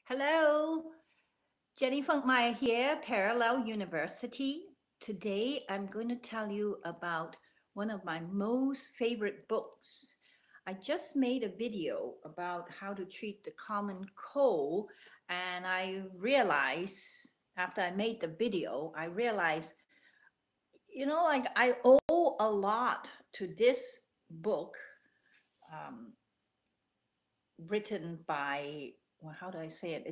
Hello, Jenny Funkmeyer here, Parallel University. Today I'm going to tell you about one of my most favorite books. I just made a video about how to treat the common cold, and I realized after I made the video, I realized, like I owe a lot to this book um, written by, well, how do I say it?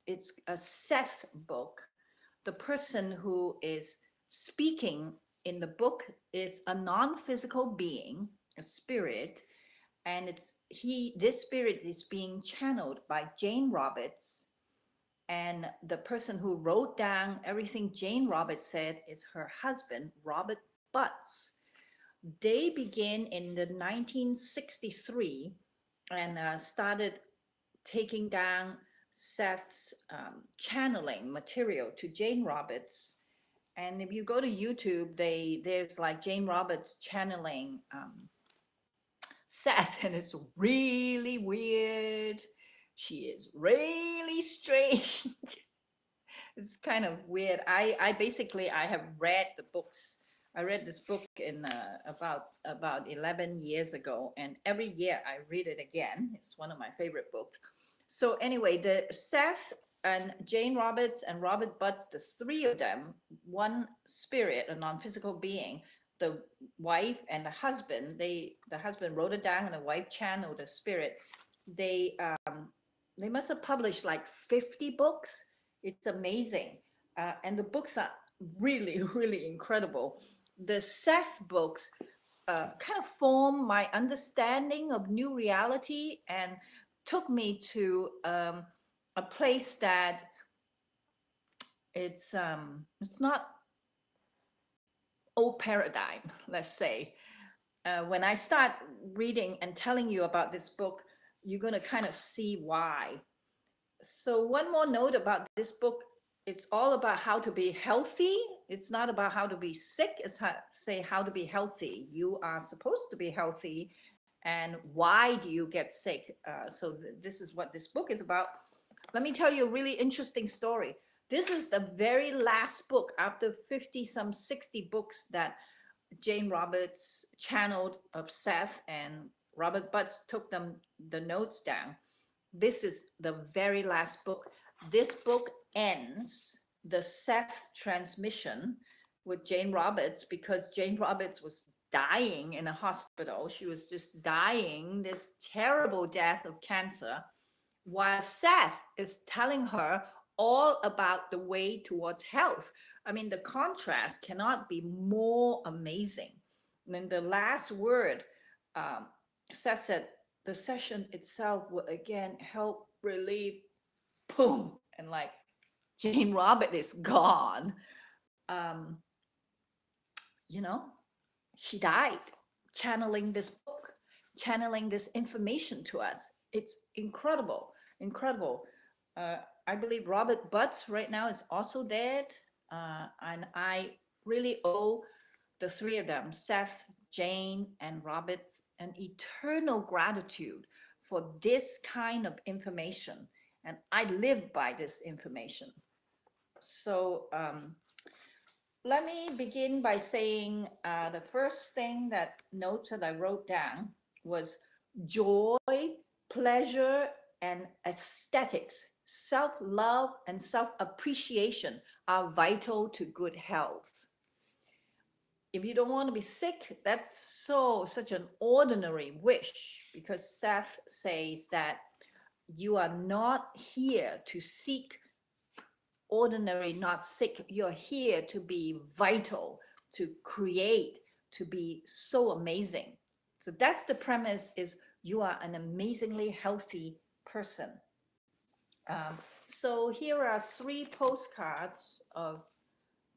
It's a Seth book. The person who is speaking in the book is a non-physical being, a spirit, and this spirit is being channeled by Jane Roberts, and the person who wrote down everything Jane Roberts said is her husband, Robert Butts. They began in the 1963 and started taking down Seth's channeling material to Jane Roberts. And if you go to YouTube, there's like Jane Roberts channeling Seth, and it's really weird. She is really strange. It's kind of weird. I basically I have read the books. I read this book in about 11 years ago, and every year I read it again. It's one of my favorite books. So anyway, the Seth and Jane Roberts and Robert Butts, the three of them, one spirit, a non-physical being, the wife and the husband wrote it down and the wife channeled the spirit. They they must have published like 50 books. It's amazing. And the books are really, really incredible. The Seth books kind of form my understanding of new reality and took me to a place that it's not old paradigm, let's say. When I start reading and telling you about this book, you're going to kind of see why. So one more note about this book, it's all about how to be healthy. It's not about how to be sick. It's how to be healthy. You are supposed to be healthy, and why do you get sick? This is what this book is about. Let me tell you a really interesting story. This is the very last book after 50 some 60 books that Jane Roberts channeled of Seth, and Robert Butts took the notes down. This is the very last book. This book ends the Seth transmission with Jane Roberts because Jane Roberts was dying in a hospital. She was just dying, this terrible death of cancer, while Seth is telling her all about the way towards health. I mean, the contrast cannot be more amazing. And then the last word, um, Seth said, the session itself will again help relieve, boom, and like Jane Robert is gone. Um, you know, she died channeling this book, channeling this information to us. It's incredible, incredible. Uh, I believe Robert Butts right now is also dead. And I really owe the three of them, Seth, Jane, and Robert, an eternal gratitude for this kind of information. And I live by this information. So let me begin by saying the first thing that notes that I wrote down was joy, pleasure, and aesthetics. Self-love and self-appreciation are vital to good health. If you don't want to be sick, that's such an ordinary wish, because Seth says that you are not here to seek ordinary, not sick. You're here to be vital, to create, to be so amazing. So that's the premise, is you are an amazingly healthy person. So here are three postcards of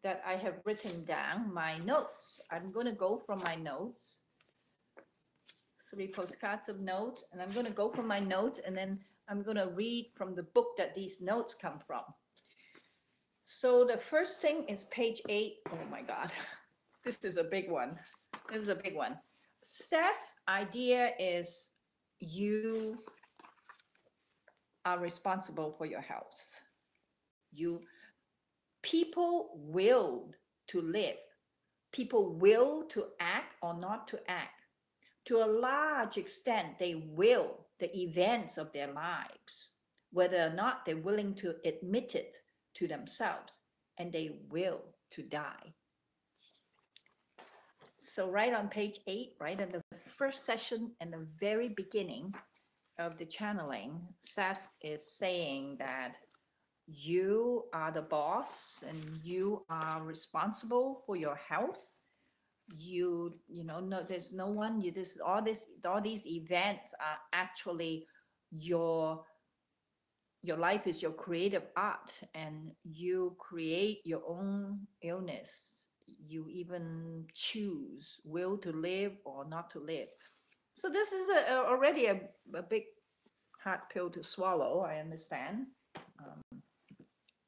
that I have written down, my notes. I'm going to go from my notes, three postcards of notes, and I'm going to go from my notes, and then I'm going to read from the book that these notes come from. So the first thing is page 8. Oh my God, this is a big one. This is a big one. Seth's idea is you are responsible for your health. You people will to live. People will to act or not to act. To a large extent, they will the events of their lives, whether or not they're willing to admit it to themselves, and they will to die. So right on page 8, right in the first session and the very beginning of the channeling, Seth is saying that you are the boss and you are responsible for your health. You know, no, there's no one, you this all these events are actually your life is your creative art, and you create your own illness. You even choose will to live or not to live. So this is already a big hard pill to swallow, I understand.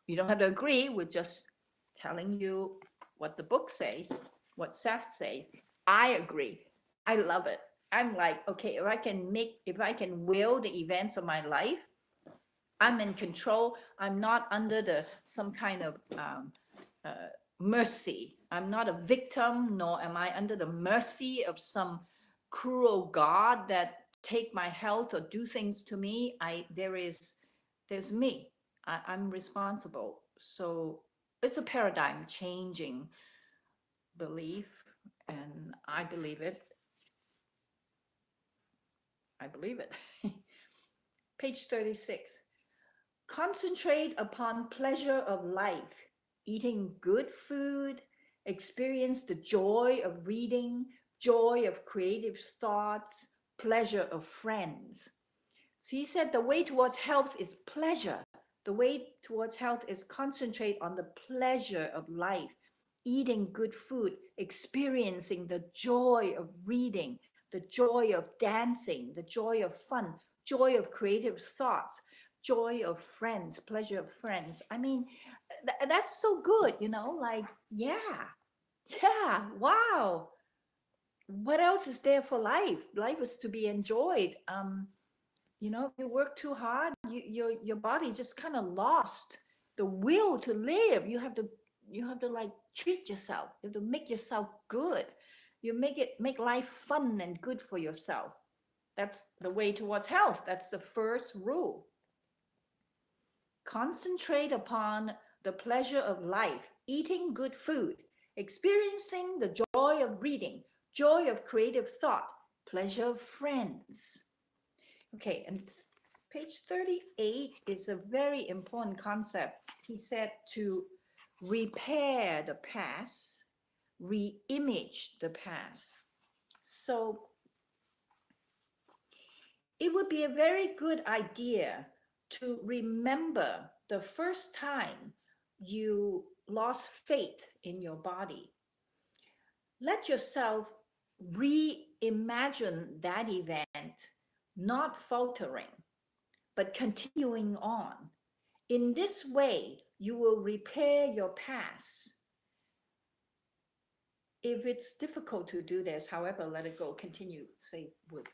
You don't have to agree with just telling you what the book says, what Seth says. I agree. I love it. I'm like, okay, if I can will the events of my life, I'm in control. I'm not under some kind of mercy. I'm not a victim, nor am I under the mercy of some cruel God that take my health or do things to me. There's me. I'm responsible. So it's a paradigm changing belief, and I believe it. I believe it. Page 36. Concentrate upon pleasure of life, eating good food, experience the joy of reading, joy of creative thoughts, pleasure of friends. So he said the way towards health is pleasure. The way towards health is concentrate on the pleasure of life, eating good food, experiencing the joy of reading, the joy of dancing, the joy of fun, joy of creative thoughts, joy of friends, pleasure of friends. I mean, that's so good, you know, like, yeah, wow. What else is there for life? Life is to be enjoyed. You know, if you work too hard, your body just kind of lost the will to live. You have to like treat yourself. You have to make yourself good. You make life fun and good for yourself. That's the way towards health. That's the first rule. Concentrate upon the pleasure of life, eating good food, experiencing the joy of reading, joy of creative thought, pleasure of friends. Okay, and page 38 is a very important concept. He said to repair the past, re-image the past. So it would be a very good idea to remember the first time you lost faith in your body. Let yourself reimagine that event, not faltering, but continuing on. In this way, you will repair your past. If it's difficult to do this, however, let it go, continue, say, would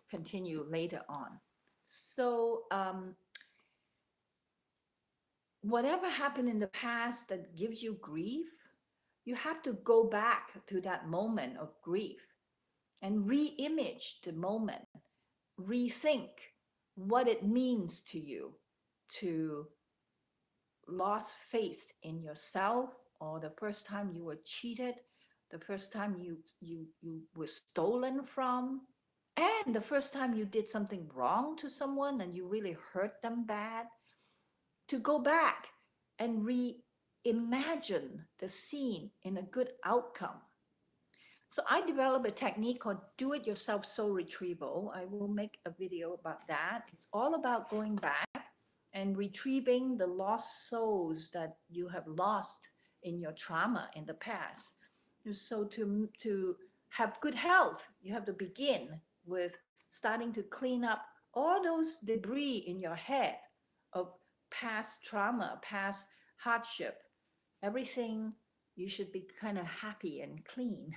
continue later on. So whatever happened in the past that gives you grief, you have to go back to that moment of grief and re-image the moment, rethink what it means to you to lost faith in yourself, or the first time you were cheated, the first time you were stolen from, and the first time you did something wrong to someone and you really hurt them bad, to go back and reimagine the scene in a good outcome. So I developed a technique called do-it-yourself soul retrieval. I will make a video about that. It's all about going back and retrieving the lost souls that you have lost in your trauma in the past. So to have good health, you have to begin with starting to clean up all those debris in your head of past trauma, past hardship, everything. You should be kind of happy and clean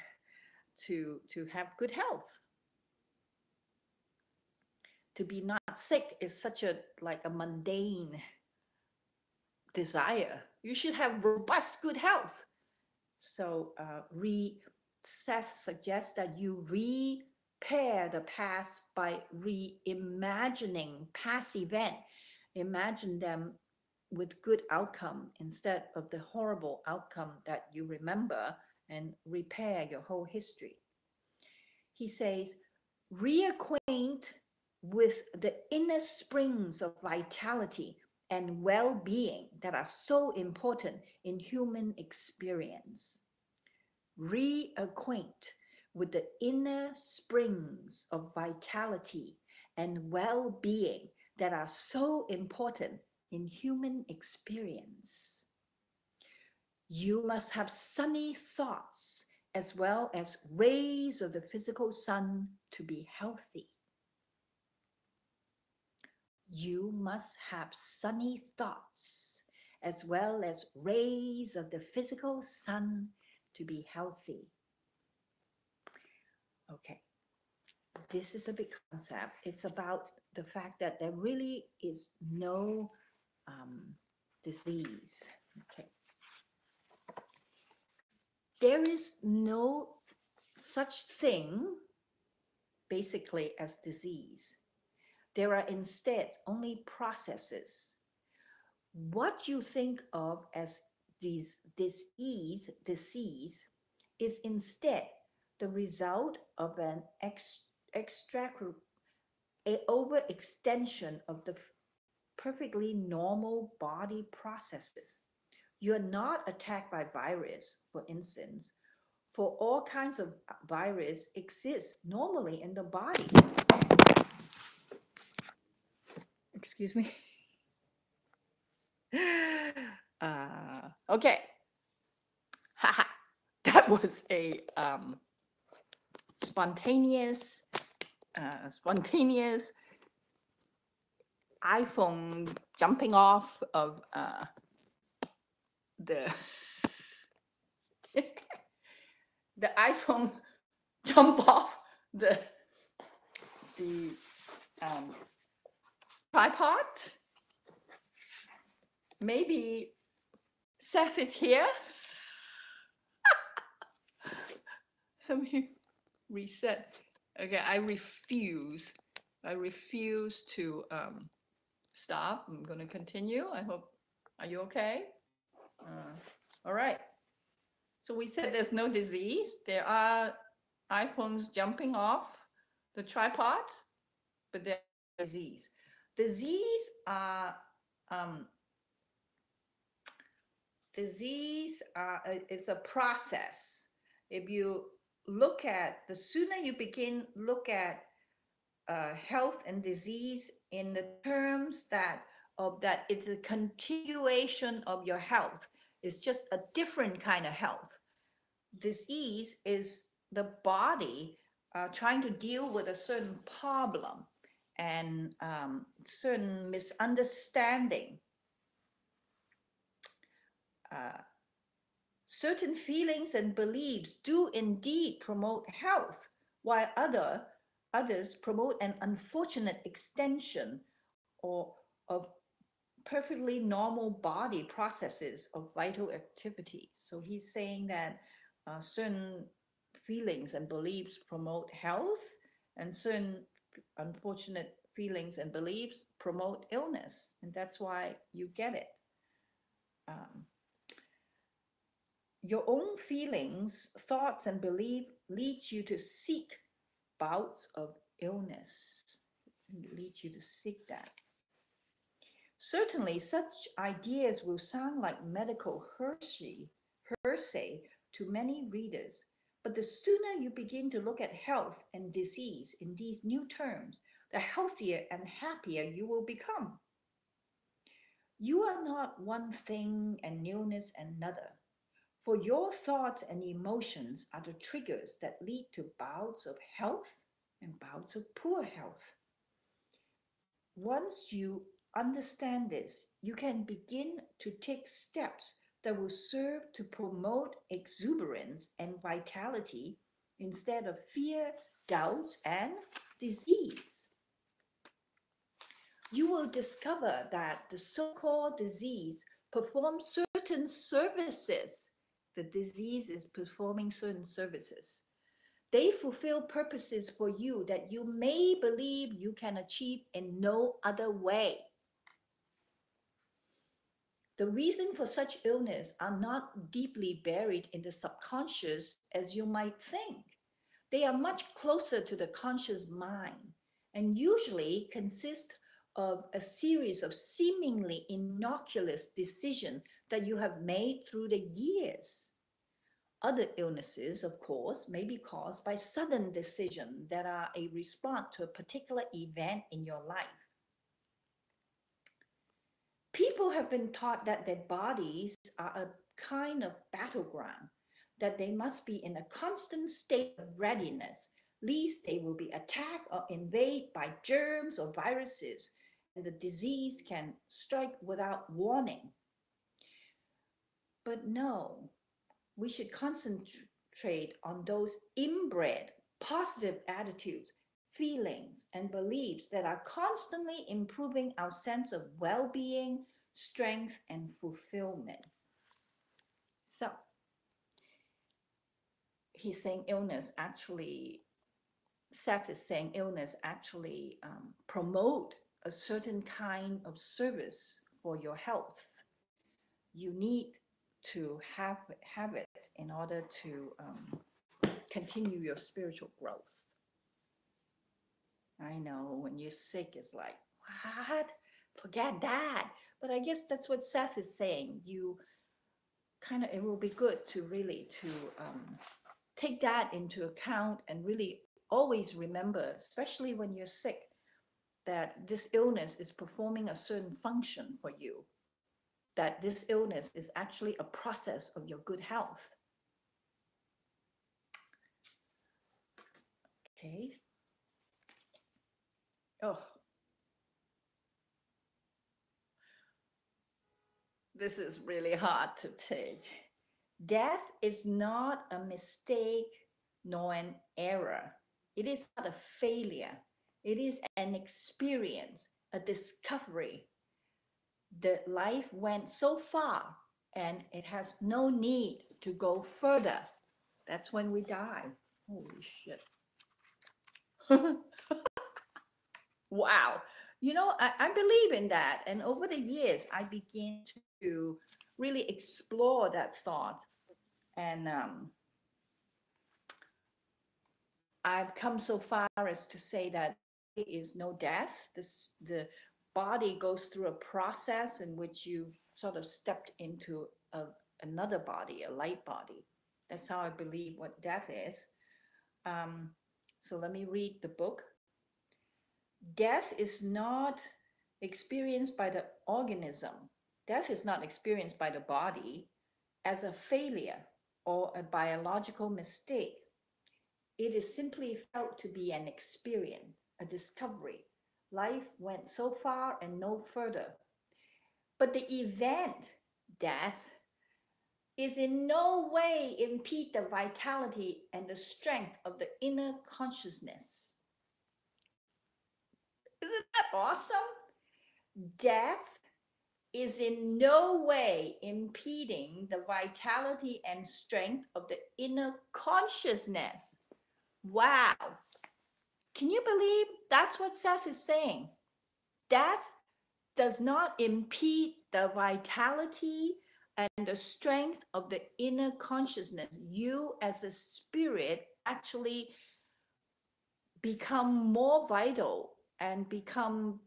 to have good health. To be not sick is such a like a mundane desire. You should have robust good health. So Seth suggests that you repair the past by reimagining past event. Imagine them with good outcome instead of the horrible outcome that you remember, and repair your whole history. He says, reacquaint with the inner springs of vitality and well-being that are so important in human experience. Reacquaint with the inner springs of vitality and well-being that are so important in human experience. You must have sunny thoughts as well as rays of the physical sun to be healthy. You must have sunny thoughts as well as rays of the physical sun to be healthy. Okay, this is a big concept. It's about the fact that there really is no disease. Okay. There is no such thing basically as disease. There are instead only processes. What you think of as disease is instead the result of an overextension of the perfectly normal body processes. You're not attacked by virus, for instance, for all kinds of virus exist normally in the body. Excuse me. Okay. Haha. That was a spontaneous iPhone jumping off of the the iPhone jump off the tripod. Maybe Seth is here. Let me reset. Okay, I refuse to stop. I'm going to continue. I hope. Are you okay? All right. So we said there's no disease. There are iPhones jumping off the tripod, but there's disease. Disease is a process. If you look at, the sooner you begin look at health and disease in the terms that it's a continuation of your health. It's just a different kind of health. Disease is the body trying to deal with a certain problem and certain misunderstanding. Certain feelings and beliefs do indeed promote health, while others promote an unfortunate extension of perfectly normal body processes of vital activity. So he's saying that certain feelings and beliefs promote health, and certain unfortunate feelings and beliefs promote illness, and that's why you get it. Your own feelings, thoughts, and belief leads you to seek bouts of illness. It leads you to seek that. Certainly, such ideas will sound like medical hearsay to many readers, but the sooner you begin to look at health and disease in these new terms, the healthier and happier you will become. You are not one thing and illness another. For your thoughts and emotions are the triggers that lead to bouts of health and bouts of poor health. Once you understand this, you can begin to take steps that will serve to promote exuberance and vitality instead of fear, doubts, and disease. you will discover that the so-called disease performs certain services. The disease is performing certain services. They fulfill purposes for you that you may believe you can achieve in no other way. The reason for such illness are not deeply buried in the subconscious as you might think. They are much closer to the conscious mind and usually consist of a series of seemingly innocuous decisions that you have made through the years. Other illnesses, of course, may be caused by sudden decisions that are a response to a particular event in your life. People have been taught that their bodies are a kind of battleground, that they must be in a constant state of readiness, lest they will be attacked or invaded by germs or viruses, and the disease can strike without warning. But no, we should concentrate on those inbred positive attitudes, feelings, and beliefs that are constantly improving our sense of well-being, strength, and fulfillment. So he's saying illness actually, Seth is saying illness actually promote a certain kind of service for your health. You need to have it in order to continue your spiritual growth. I know when you're sick, it's like, what? Forget that. But I guess that's what Seth is saying. You kind of, it will be good to really to take that into account and really always remember, especially when you're sick, that this illness is performing a certain function for you, that this illness is actually a process of your good health. Okay. Oh, this is really hard to take. Death is not a mistake nor an error. It is not a failure. It is an experience, a discovery. The life went so far and it has no need to go further. That's when we die. Holy shit. Wow. You know, I believe in that. And over the years, I began to really explore that thought. And I've come so far as to say that there is no death. The body goes through a process in which you sort of stepped into another body, a light body. That's how I believe what death is. So let me read the book. Death is not experienced by the organism. Death is not experienced by the body as a failure or a biological mistake. It is simply felt to be an experience, a discovery. Life went so far and no further. But the event, death, is in no way impede the vitality and the strength of the inner consciousness. Isn't that awesome? Death is in no way impeding the vitality and strength of the inner consciousness. Wow. Can you believe that's what Seth is saying? Death does not impede the vitality and the strength of the inner consciousness. You as a spirit actually become more vital and become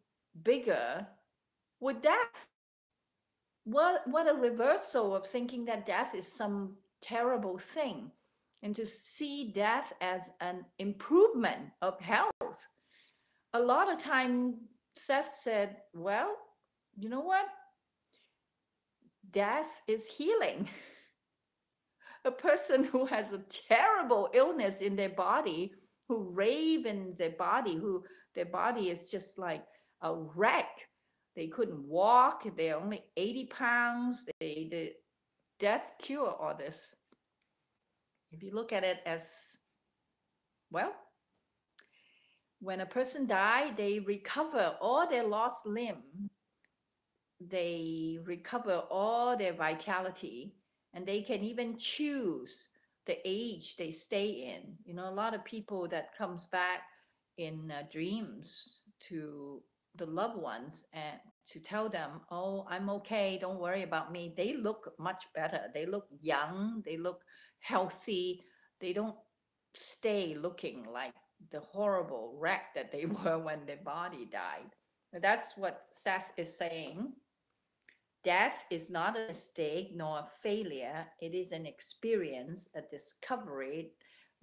bigger with death. What a reversal of thinking that death is some terrible thing, and to see death as an improvement of health. A lot of time Seth said, well, you know what? Death is healing. A person who has a terrible illness in their body, who ravens their body, who their body is just like a wreck. They couldn't walk. They're only 80 pounds. The death cure all this. If you look at it as, well, When a person dies, they recover all their lost limb, they recover all their vitality, and they can even choose the age they stay in. You know, a lot of people that comes back in dreams to the loved ones and to tell them, oh, I'm okay, don't worry about me. They look much better. They look young, they look healthy. They don't stay looking like the horrible wreck that they were when their body died. That's what Seth is saying. Death is not a mistake nor a failure. It is an experience, a discovery.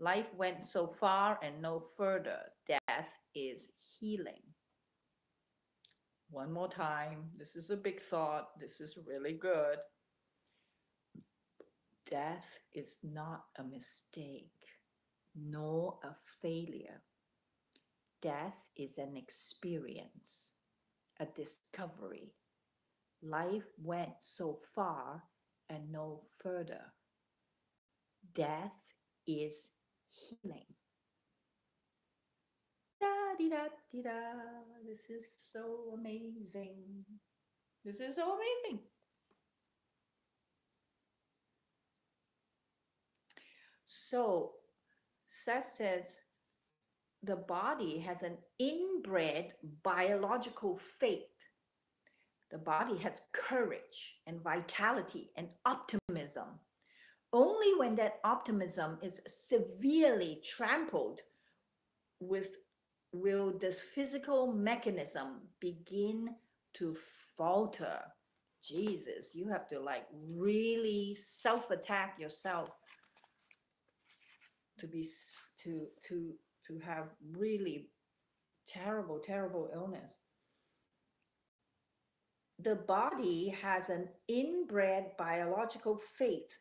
Life went so far and no further. Death is healing. One more time. This is a big thought. This is really good. Death is not a mistake nor a failure. Death is an experience, a discovery. Life went so far and no further. Death is healing. Da di da di da. This is so amazing. This is so amazing. So, Seth says the body has an inbred biological faith. The body has courage and vitality and optimism. Only when that optimism is severely trampled with will the physical mechanism begin to falter. Jesus, you have to like really self-attack yourself to be to have really terrible illness. The body has an inbred biological faith,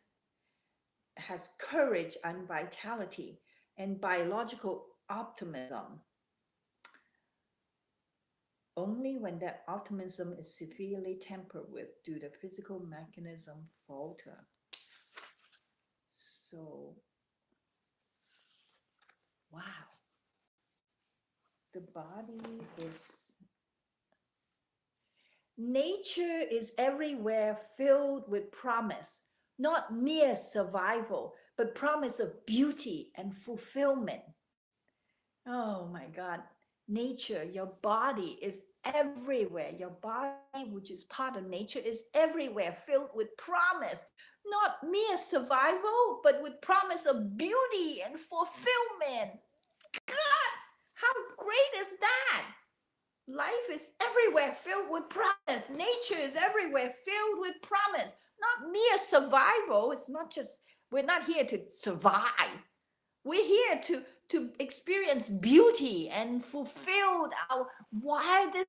has courage and vitality and biological optimism. Only when that optimism is severely tampered with do the physical mechanism falter. So, wow. The body is... Nature is everywhere filled with promise, not mere survival, but promise of beauty and fulfillment. Oh my God. Nature, your body is everywhere. Your body, which is part of nature, is everywhere filled with promise, not mere survival, but with promise of beauty and fulfillment. God, how great is that? Life is everywhere filled with promise. Nature is everywhere filled with promise, not mere survival. It's not just, we're not here to survive. We're here to experience beauty and fulfill our wildest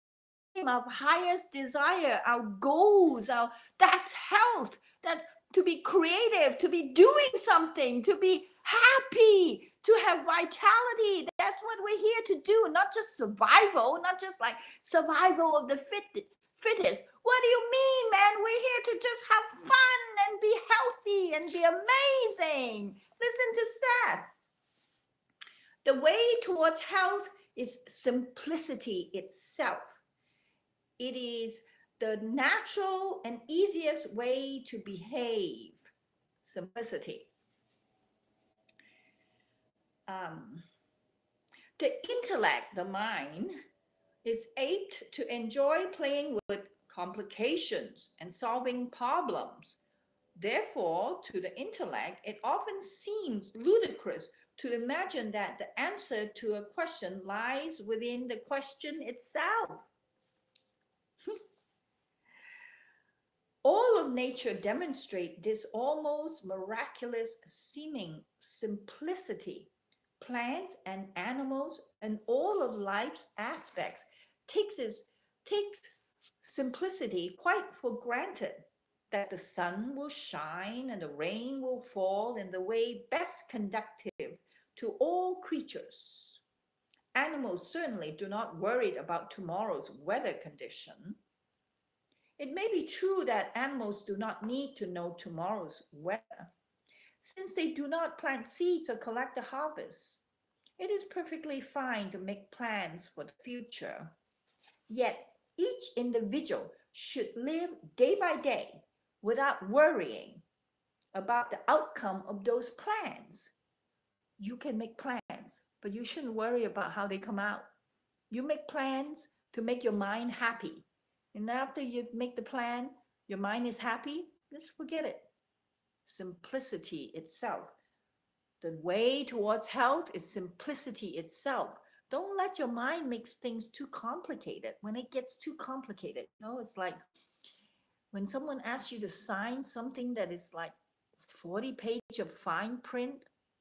dream, our highest desire, our goals, that's health, that's to be creative, to be doing something, to be happy, to have vitality. That's what we're here to do, not just survival, not just like survival of the fittest. What do you mean, man? We're here to just have fun and be healthy and be amazing. Listen to Seth. The way towards health is simplicity itself. It is the natural and easiest way to behave. Simplicity. The intellect, the mind, is apt to enjoy playing with complications and solving problems. Therefore, to the intellect, it often seems ludicrous to imagine that the answer to a question lies within the question itself. All of nature demonstrates this almost miraculous seeming simplicity. Plants and animals and all of life's aspects takes simplicity quite for granted, that the sun will shine and the rain will fall in the way best conducive to all creatures. Animals certainly do not worry about tomorrow's weather condition. It may be true that animals do not need to know tomorrow's weather, since they do not plant seeds or collect the harvest. It is perfectly fine to make plans for the future. Yet each individual should live day by day without worrying about the outcome of those plans. You can make plans, but you shouldn't worry about how they come out. You make plans to make your mind happy. And after you make the plan, your mind is happy, just forget it. Simplicity itself. The way towards health is simplicity itself. Don't let your mind make things too complicated. When it gets too complicated, it's like when someone asks you to sign something that is like 40 page of fine print.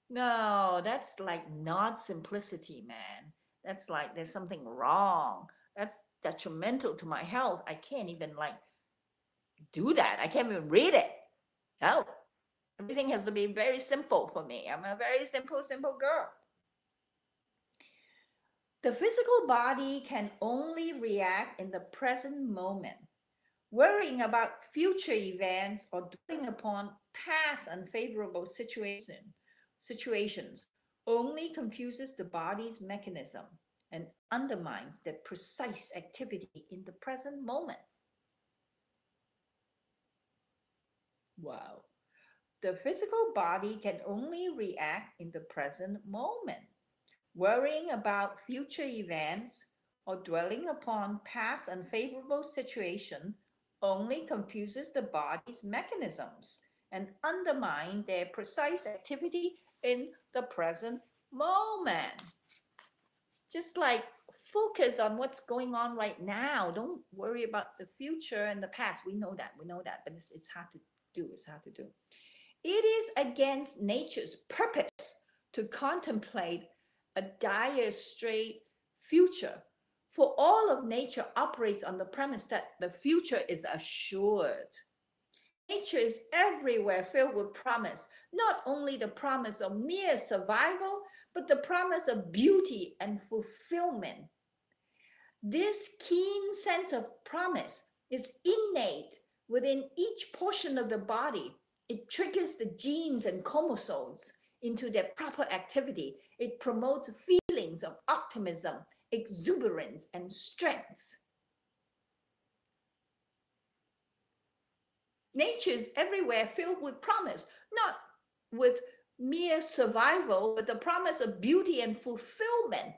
No, that's like not simplicity, man. That's like there's something wrong. That's detrimental to my health. I can't even like do that. I can't even read it. No, everything has to be very simple for me. I'm a very simple girl. The physical body can only react in the present moment. Worrying about future events or dwelling upon past unfavorable situations only confuses the body's mechanism and undermines the precise activity in the present moment. Wow. The physical body can only react in the present moment. Worrying about future events or dwelling upon past unfavorable situation only confuses the body's mechanisms and undermine their precise activity in the present moment. Just like focus on what's going on right now. Don't worry about the future and the past. We know that, but it's hard to do. It's hard to do. It is against nature's purpose to contemplate a dire straight future. For all of nature operates on the premise that the future is assured. Nature is everywhere filled with promise, not only the promise of mere survival, but the promise of beauty and fulfillment. This keen sense of promise is innate within each portion of the body. It triggers the genes and chromosomes into their proper activity. It promotes feelings of optimism, exuberance, and strength. Nature is everywhere filled with promise, not with mere survival, but the promise of beauty and fulfillment.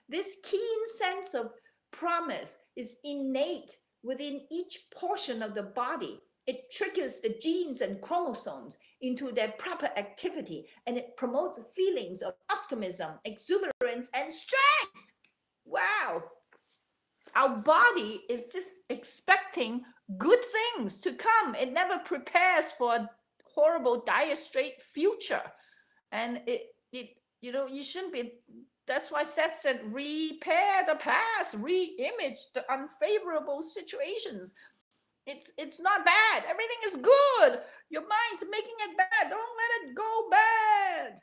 This keen sense of promise is innate within each portion of the body. It triggers the genes and chromosomes into their proper activity, and it promotes feelings of optimism, exuberance, and strength. Wow. Our body is just expecting good things to come. It never prepares for a horrible, dire straight future. And you shouldn't be. That's why Seth said, repair the past, re-image the unfavorable situations. It's not bad. Everything is good. Your mind's making it bad. Don't let it go bad.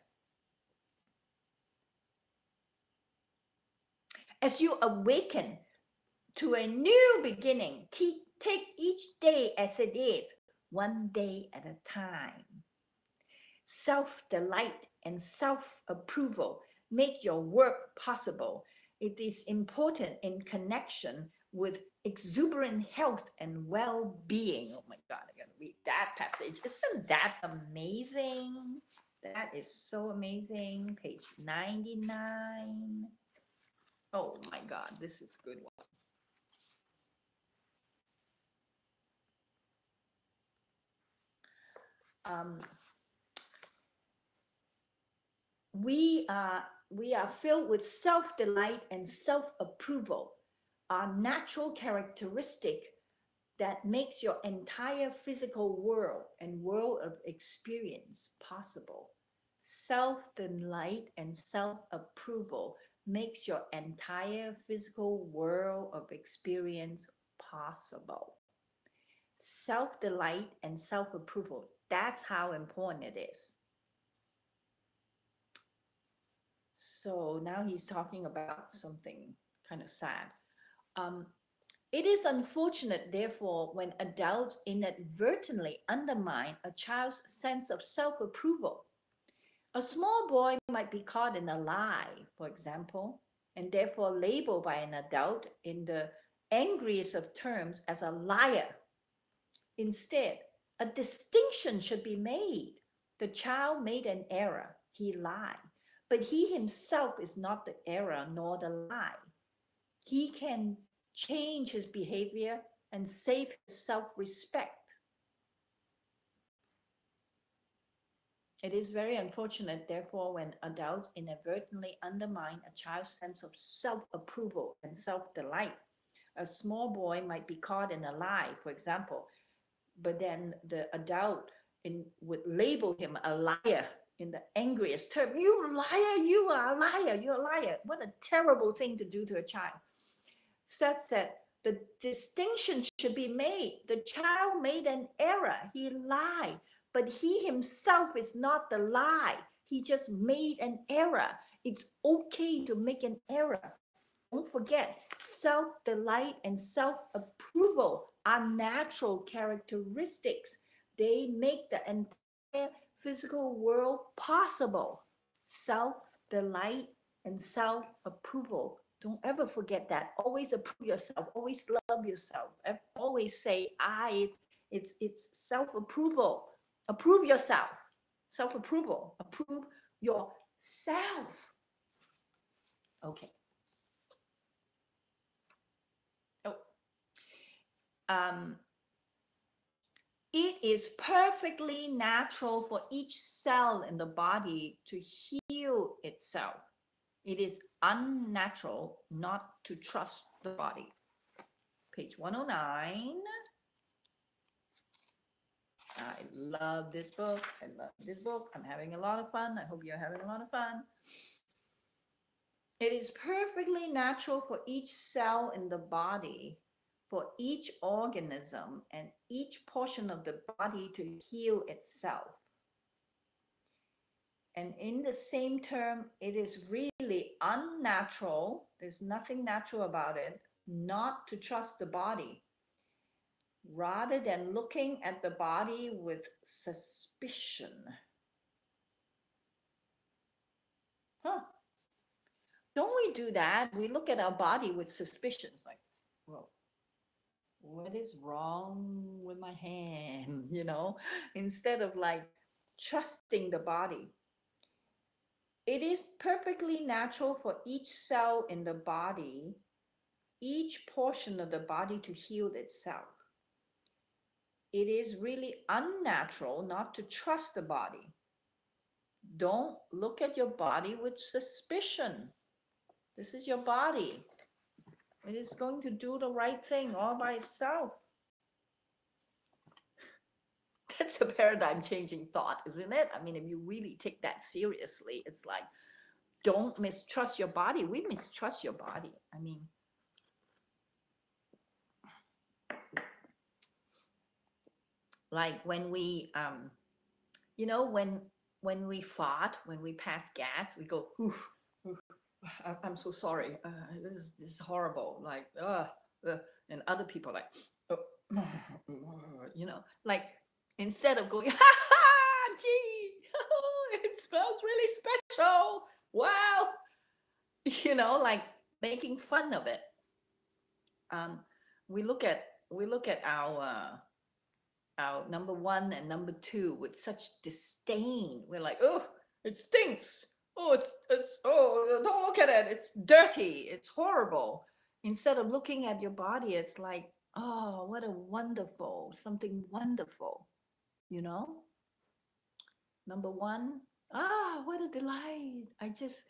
As you awaken to a new beginning, take each day as it is, one day at a time. Self-delight and self-approval make your work possible. It is important in connection with exuberant health and well-being. Oh my God, I gotta read that passage. Isn't that amazing? That is so amazing. Page 99. Oh my God, this is a good one. We are filled with self-delight and self-approval, a natural characteristic that makes your entire physical world and world of experience possible. Self-delight and self-approval makes your entire physical world of experience possible. Self-delight and self-approval, that's how important it is. So now he's talking about something kind of sad. It is unfortunate, therefore, when adults inadvertently undermine a child's sense of self-approval. A small boy might be caught in a lie, for example, and therefore labeled by an adult in the angriest of terms as a liar. Instead, a distinction should be made. The child made an error, he lied, but he himself is not the error nor the lie. He can change his behavior and save his self respect. It is very unfortunate, therefore, when adults inadvertently undermine a child's sense of self approval and self delight. A small boy might be caught in a lie, for example, but then the adult would label him a liar in the angriest term. You liar, you are a liar, you're a liar. What a terrible thing to do to a child. Seth said, the distinction should be made. The child made an error. He lied, but he himself is not the lie. He just made an error. It's okay to make an error. Don't forget, self-delight and self-approval are natural characteristics. They make the entire physical world possible. Self-delight and self-approval. Don't ever forget that. Always approve yourself. Always love yourself. Always say, it's self-approval. Approve yourself. Self-approval. Approve yourself. Okay. It is perfectly natural for each cell in the body to heal itself. It is unnatural not to trust the body. Page 109. I love this book. I love this book. I'm having a lot of fun. I hope you're having a lot of fun. It is perfectly natural for each cell in the body, for each organism and each portion of the body to heal itself. And in the same term, it is really unnatural, there's nothing natural about it, not to trust the body. Rather than looking at the body with suspicion. Don't we do that? We look at our body with suspicions, like, well, what is wrong with my hand, you know, instead of like trusting the body. It is perfectly natural for each cell in the body, each portion of the body to heal itself. It is really unnatural not to trust the body. Don't look at your body with suspicion. This is your body. It is going to do the right thing all by itself. That's a paradigm changing thought, isn't it? I mean, if you really take that seriously, it's like, don't mistrust your body. We mistrust your body. I mean, like when we, you know, when we fart, when we pass gas, we go, oof, oof, I'm so sorry. This is horrible. Like, and other people like, oh, you know, like instead of going, ha ha, gee, it smells really special. Wow, you know, like making fun of it. We look at our number one and number two with such disdain. We're like, oh, it stinks. Oh, oh, don't look at it. It's dirty. It's horrible. Instead of looking at your body, it's like, oh, what a wonderful, something wonderful, you know? Number one, what a delight. I just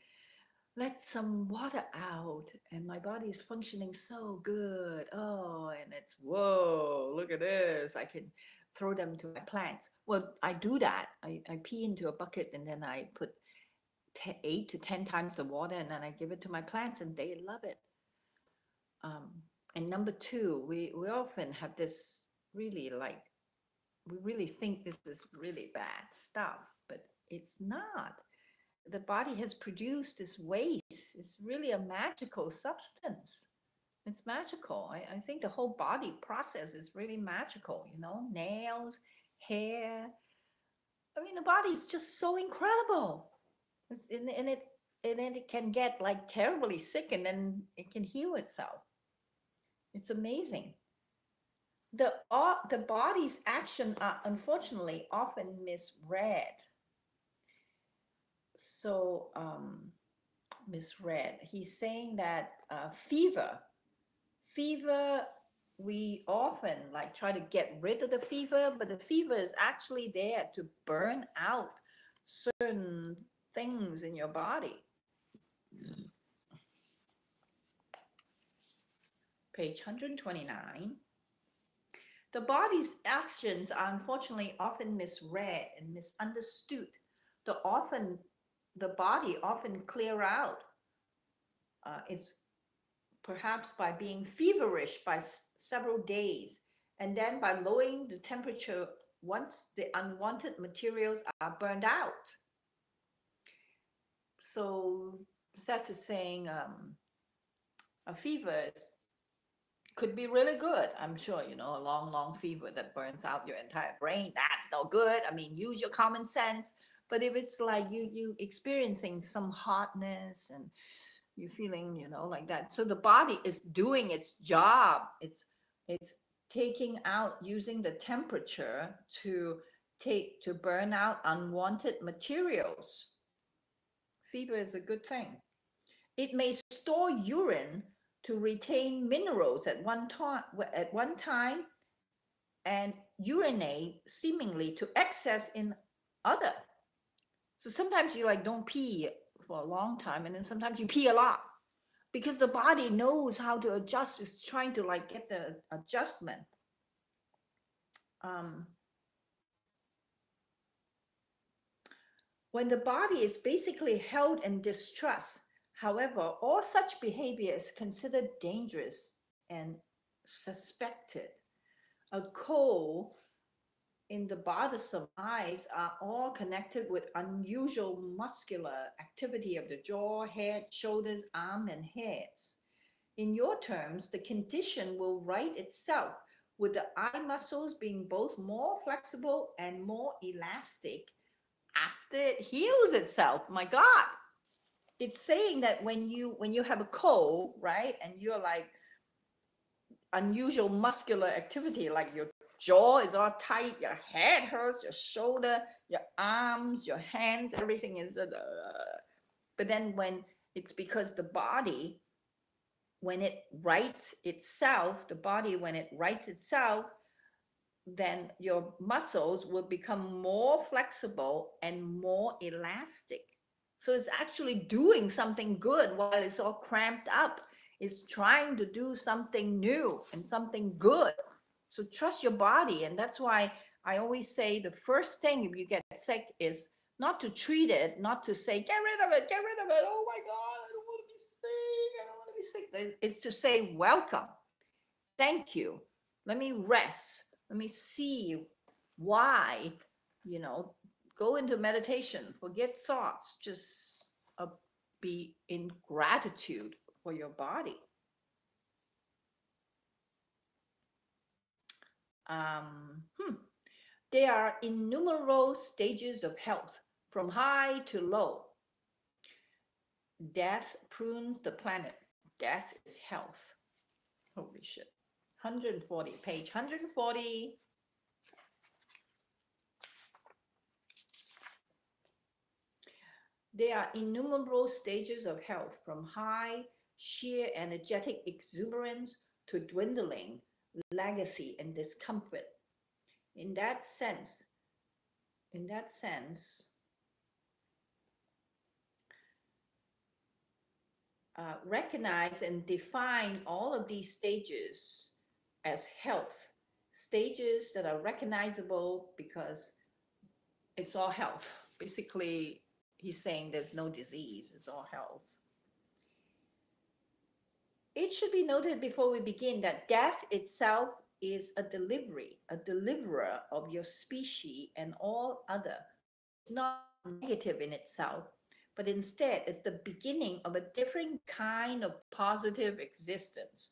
let some water out and my body is functioning so good. Oh, and it's, whoa, look at this. I can throw them to my plants. Well, I do that. I pee into a bucket and then I put 8 to 10 times the water and then I give it to my plants and they love it. And number two, we often have this really like, we really think this is really bad stuff, but it's not. The body has produced this waste. It's really a magical substance. It's magical. I think the whole body process is really magical, you know, nails, hair. I mean, the body is just so incredible. And then it can get like terribly sick, and then it can heal itself. It's amazing. The body's action are unfortunately often misread. So misread. He's saying that fever, we often like try to get rid of the fever, but the fever is actually there to burn out certain things in your body. Page 129. The body's actions are unfortunately often misread and misunderstood. The body often clear out. It's perhaps by being feverish by several days, and then by lowering the temperature once the unwanted materials are burned out. So Seth is saying a fever could be really good. I'm sure, a long fever that burns out your entire brain, that's no good. I mean, use your common sense. But if it's like you experiencing some hotness and you're feeling, like that. So the body is doing its job. It's taking out, using the temperature to burn out unwanted materials. Fever is a good thing. It may store urine to retain minerals at one time and urinate seemingly to excess in other. So sometimes you like don't pee for a long time, and then sometimes you pee a lot because the body knows how to adjust. It's trying to like get the adjustment. When the body is basically held in distrust, however, all such behavior is considered dangerous and suspected. A cold in the bothersome eyes are all connected with unusual muscular activity of the jaw, head, shoulders, arm, and heads. In your terms, the condition will right itself with the eye muscles being both more flexible and more elastic after it heals itself. My God, it's saying that when you have a cold, right, and you're like unusual muscular activity, like your jaw is all tight, your head hurts, your shoulder, your arms, your hands, everything is but then when it's because the body, when it rights itself, the body when it rights itself, then your muscles will become more flexible and more elastic. So it's actually doing something good while it's all cramped up. It's trying to do something new and something good. So trust your body. And that's why I always say the first thing if you get sick is not to treat it, not to say, get rid of it, get rid of it. Oh my God, I don't want to be sick. I don't want to be sick. It's to say, welcome. Thank you. Let me rest. Let me see why, go into meditation, forget thoughts, just be in gratitude for your body. There are innumerable stages of health, from high to low. Death prunes the planet. Death is health. Holy shit. 140, page 140. There are innumerable stages of health, from high, sheer energetic exuberance to dwindling, legacy, and discomfort. In that sense, recognize and define all of these stages as health, stages that are recognizable because it's all health. Basically, he's saying there's no disease, it's all health. It should be noted before we begin that death itself is a deliverer of your species and all other. It's not negative in itself, but instead is the beginning of a different kind of positive existence.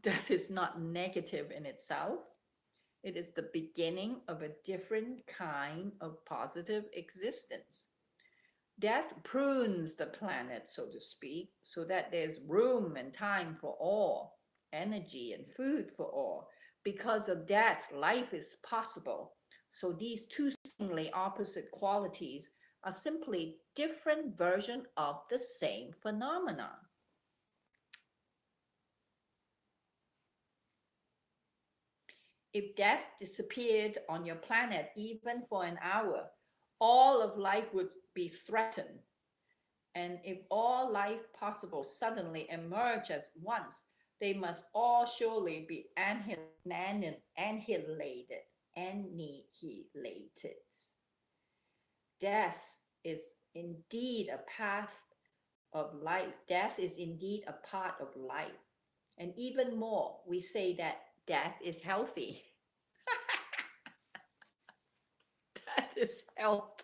Death is not negative in itself. It is the beginning of a different kind of positive existence. Death prunes the planet, so to speak, so that there's room and time for all, energy and food for all. Because of death, life is possible. So these two seemingly opposite qualities are simply different versions of the same phenomenon. If death disappeared on your planet even for an hour, all of life would be threatened. And if all life possible suddenly emerge at once, they must all surely be annihilated. Annihilated. Death is indeed a path of life. Death is indeed a part of life. And even more, we say that death is healthy. That is health.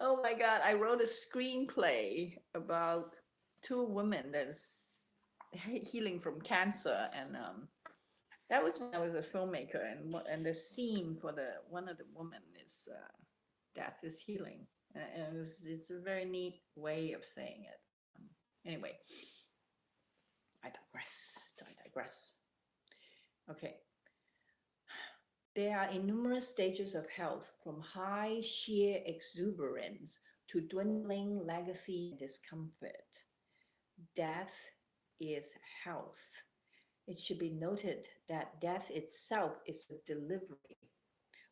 Oh my God, I wrote a screenplay about two women that's healing from cancer. And that was when I was a filmmaker. And the scene for the one of the women is death is healing. And it's a very neat way of saying it. Anyway, I digress. I digress. Okay. There are innumerable stages of health, from high sheer exuberance to dwindling legacy and discomfort. Death is health. It should be noted that death itself is a delivery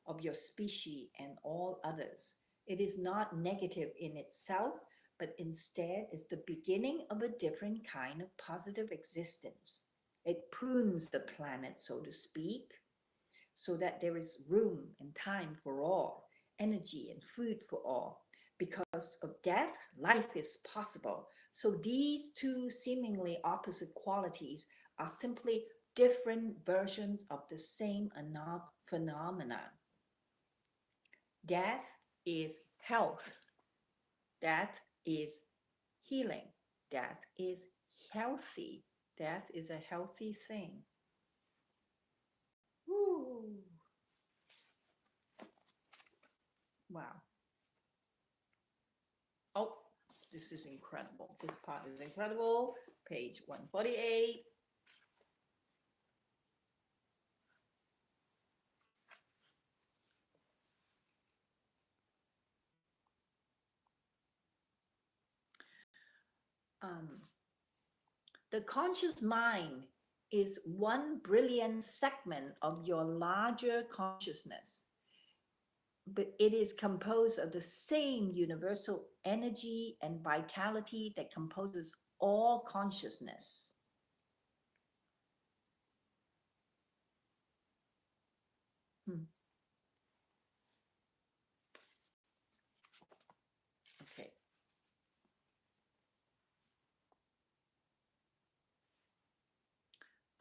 of your species and all others. It is not negative in itself, but instead is the beginning of a different kind of positive existence. It prunes the planet, so to speak, so that there is room and time for all, energy and food for all. Because of death, life is possible. So these two seemingly opposite qualities are simply different versions of the same phenomenon. Death is health. Death is healing. Death is healthy. Death is a healthy thing. Woo. Wow. Oh, this is incredible. This part is incredible. Page 148. Um, the conscious mind is one brilliant segment of your larger consciousness, but it is composed of the same universal energy and vitality that composes all consciousness. Hmm. Okay.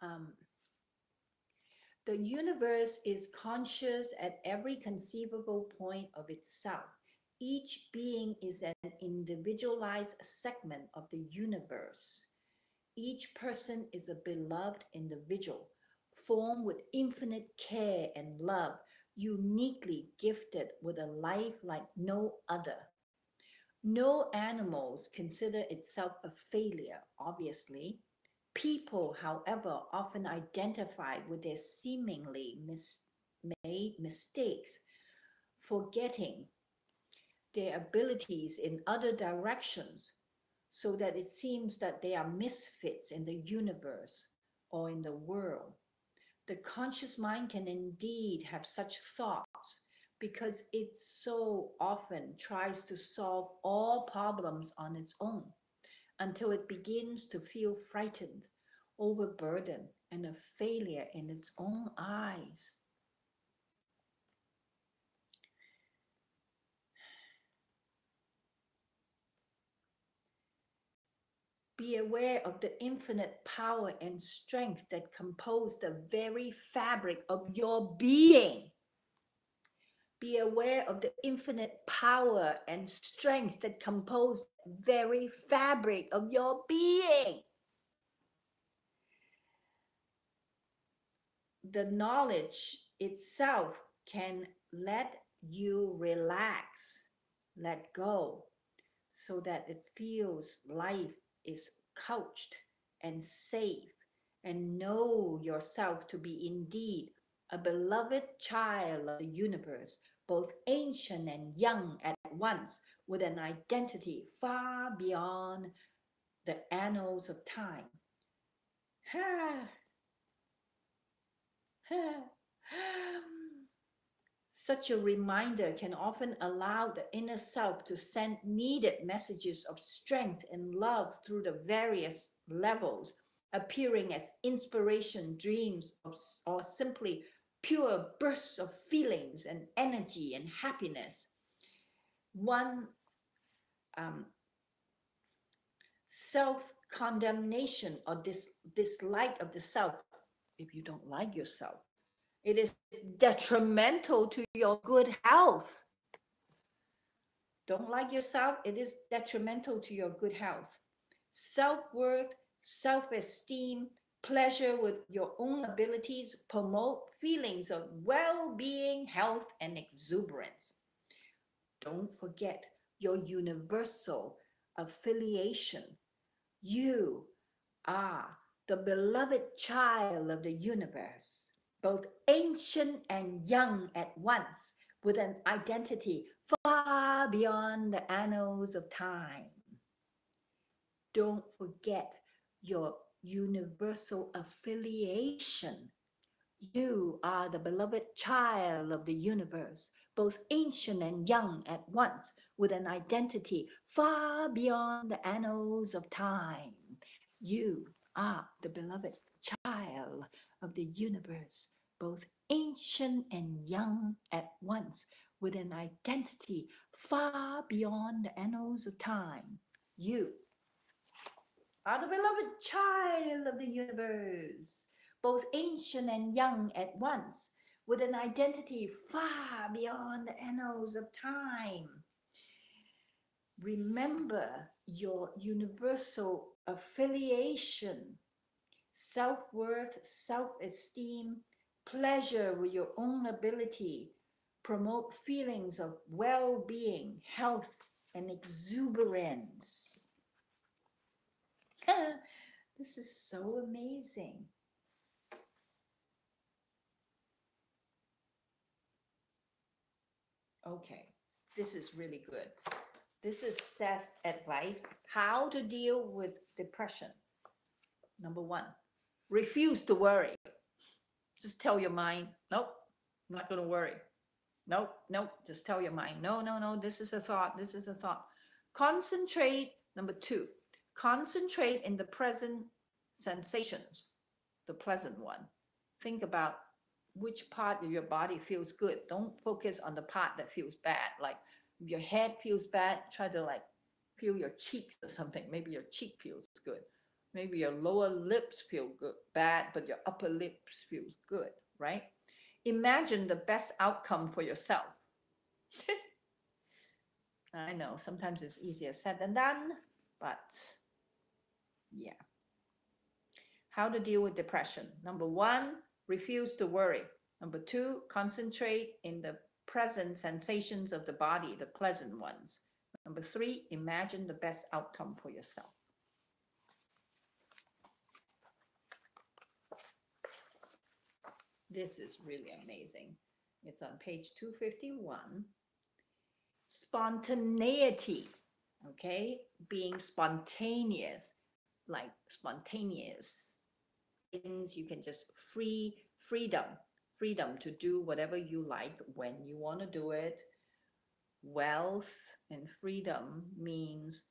Um, the universe is conscious at every conceivable point of itself. Each being is an individualized segment of the universe. Each person is a beloved individual, formed with infinite care and love, uniquely gifted with a life like no other. No animals consider itself a failure, obviously. People, however, often identify with their seemingly made mistakes, forgetting their abilities in other directions, so that it seems that they are misfits in the universe or in the world. The conscious mind can indeed have such thoughts because it so often tries to solve all problems on its own until it begins to feel frightened, overburdened, and a failure in its own eyes. Be aware of the infinite power and strength that compose the very fabric of your being. Be aware of the infinite power and strength that compose the very fabric of your being. The knowledge itself can let you relax let go, so that it feels life is couched and safe, and know yourself to be indeed a beloved child of the universe, both ancient and young at once, with an identity far beyond the annals of time. Ha, ha. Such a reminder can often allow the inner self to send needed messages of strength and love through the various levels, appearing as inspiration, dreams, or simply pure bursts of feelings and energy and happiness. One um, self condemnation or dislike of the self, if you don't like yourself, it is detrimental to your good health. Don't like yourself, it is detrimental to your good health. Self worth, self esteem, pleasure with your own abilities promote feelings of well being, health, and exuberance. Don't forget your universal affiliation. You are the beloved child of the universe, both ancient and young at once, with an identity far beyond the annals of time. Don't forget your universal affiliation. You are the beloved child of the universe, both ancient and young at once, with an identity far beyond the annals of time. You are the beloved child of the universe, both ancient and young at once, with an identity far beyond the annals of time. You are the beloved child of the universe, both ancient and young at once, with an identity far beyond the annals of time. Remember your universal affiliation, self-worth, self-esteem, pleasure with your own ability, promote feelings of well-being, health, and exuberance. This is so amazing. Okay, this is really good. This is Seth's advice how to deal with depression. Number one, refuse to worry. Just tell your mind, nope, I'm not going to worry. Nope, nope, just tell your mind, no, no, no, this is a thought, this is a thought. Concentrate, number two, concentrate in the present sensations, the pleasant one. Think about which part of your body feels good. Don't focus on the part that feels bad. Like if your head feels bad, try to like feel your cheeks or something. Maybe your cheek feels good. Maybe your lower lips feel good, bad, but your upper lips feels good, right? Imagine the best outcome for yourself. I know sometimes it's easier said than done, but yeah. How to deal with depression. Number one, refuse to worry. Number two, concentrate in the present sensations of the body, the pleasant ones. Number three, imagine the best outcome for yourself. This is really amazing. It's on page 251. Spontaneity, okay? Being spontaneous, like spontaneous things you can just freedom to do whatever you like when you want to do it. Wealth and freedom means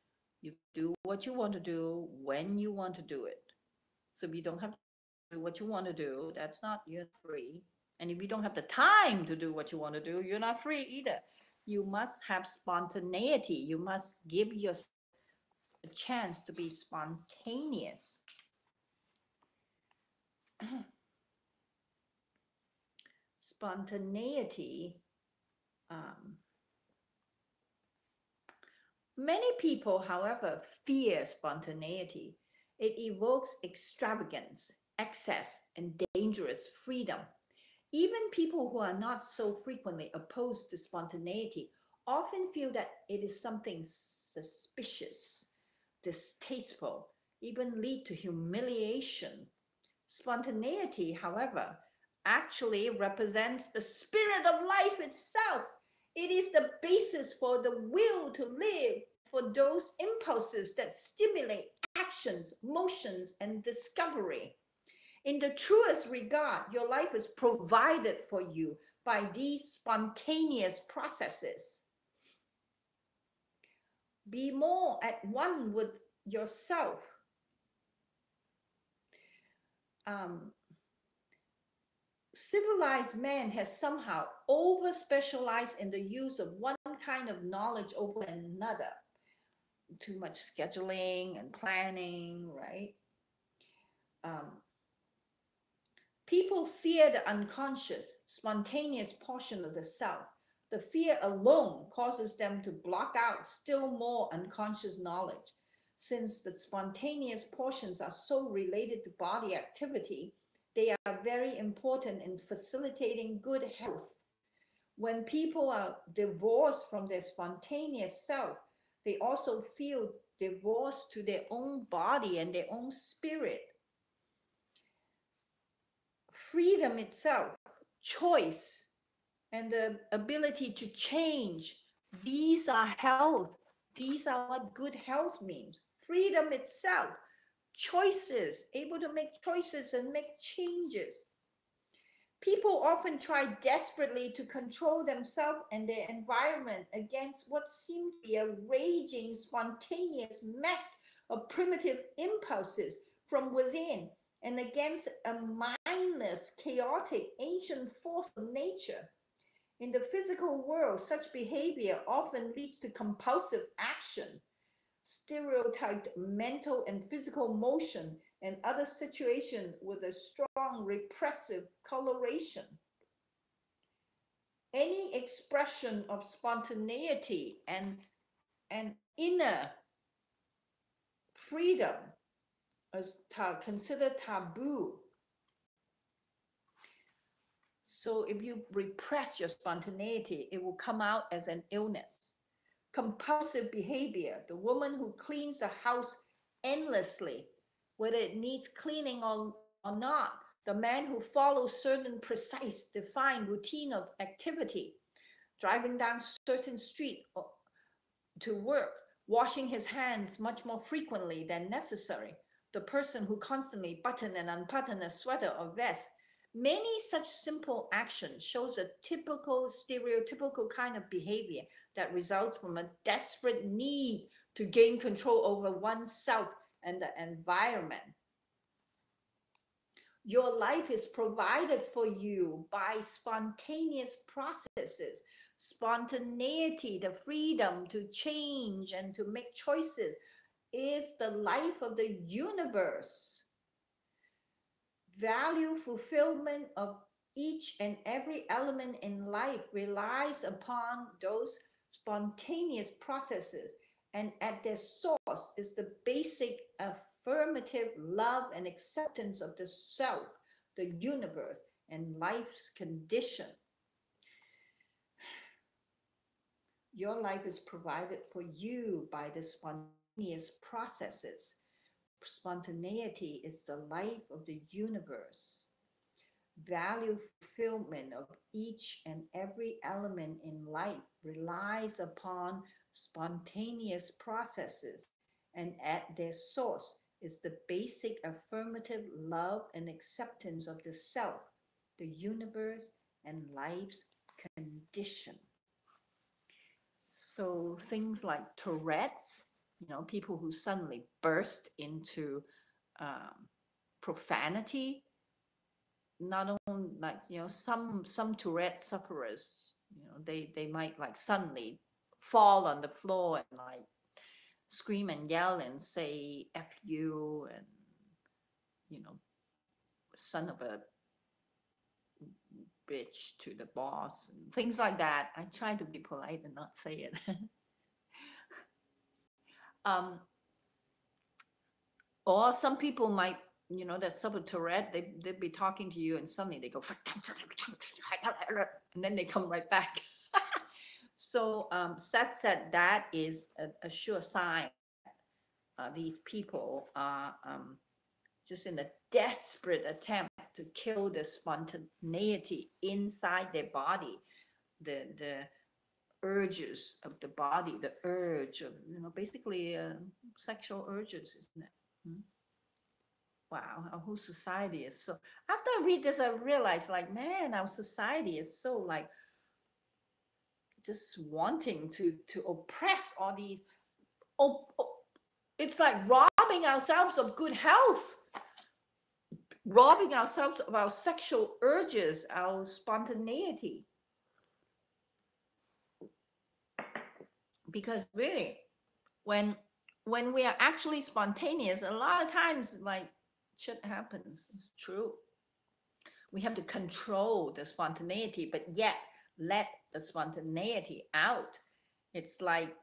you do what you want to do when you want to do it. So if you don't have to do what you want to do, that's not, you're free. And if you don't have the time to do what you want to do, you're not free either. You must have spontaneity. You must give yourself a chance to be spontaneous. Spontaneity, many people, however, fear spontaneity. It evokes extravagance, excess, and dangerous freedom. Even people who are not so frequently opposed to spontaneity often feel that it is something suspicious, distasteful, even lead to humiliation. Spontaneity, however, actually represents the spirit of life itself. It is the basis for the will to live, for those impulses that stimulate actions, motions, and discovery. In the truest regard, your life is provided for you by these spontaneous processes. Be more at one with yourself. Um, Civilized man has somehow over specialized in the use of one kind of knowledge over another. Too much scheduling and planning, right? Um, People fear the unconscious, spontaneous portion of the self. The fear alone causes them to block out still more unconscious knowledge. Since the spontaneous portions are so related to body activity, they are very important in facilitating good health. When people are divorced from their spontaneous self, they also feel divorced to their own body and their own spirit. Freedom itself, choice, and the ability to change, these are health. These are what good health means. Freedom itself, choices, able to make choices and make changes. People often try desperately to control themselves and their environment against what seems to be a raging, spontaneous mess of primitive impulses from within, and against a mindless, chaotic, ancient force of nature. In the physical world, such behavior often leads to compulsive action, stereotyped mental and physical motion, and other situations with a strong repressive coloration. Any expression of spontaneity and inner freedom is considered taboo. So if you repress your spontaneity, it will come out as an illness. Compulsive behavior, the woman who cleans the house endlessly, whether it needs cleaning or not, the man who follows certain precise, defined routine of activity, driving down certain street to work, washing his hands much more frequently than necessary, the person who constantly button and unbutton a sweater or vest. Many such simple actions shows a typical, stereotypical kind of behavior that results from a desperate need to gain control over oneself and the environment. Your life is provided for you by spontaneous processes. Spontaneity, the freedom to change and to make choices, is the life of the universe. Value fulfillment of each and every element in life relies upon those spontaneous processes, and at their source is the basic affirmative love and acceptance of the self, the universe, and life's condition. Your life is provided for you by the spontaneous processes. Spontaneity is the life of the universe. Value fulfillment of each and every element in life relies upon spontaneous processes, and at their source is the basic affirmative love and acceptance of the self, the universe, and life's condition. So things like Tourette's, people who suddenly burst into profanity, not only like, some Tourette sufferers, they might like suddenly fall on the floor and like scream and yell and say F you and, son of a bitch to the boss and things like that. I try to be polite and not say it. um, or some people might, that suffer Tourette, they'd be talking to you and suddenly they go, and then they come right back. So Seth said that is a sure sign that these people are just in a desperate attempt to kill the spontaneity inside their body, the urges of the body, the urge of, basically sexual urges, isn't it? Hmm? Wow, our whole society is so. After I read this, I realized, like, man, our society is so like just wanting to oppress all these. Oh, oh, it's like robbing ourselves of good health, robbing ourselves of our sexual urges, our spontaneity. Because really, when when we are actually spontaneous, a lot of times like shit happens. It's true. We have to control the spontaneity, but yet let the spontaneity out. It's like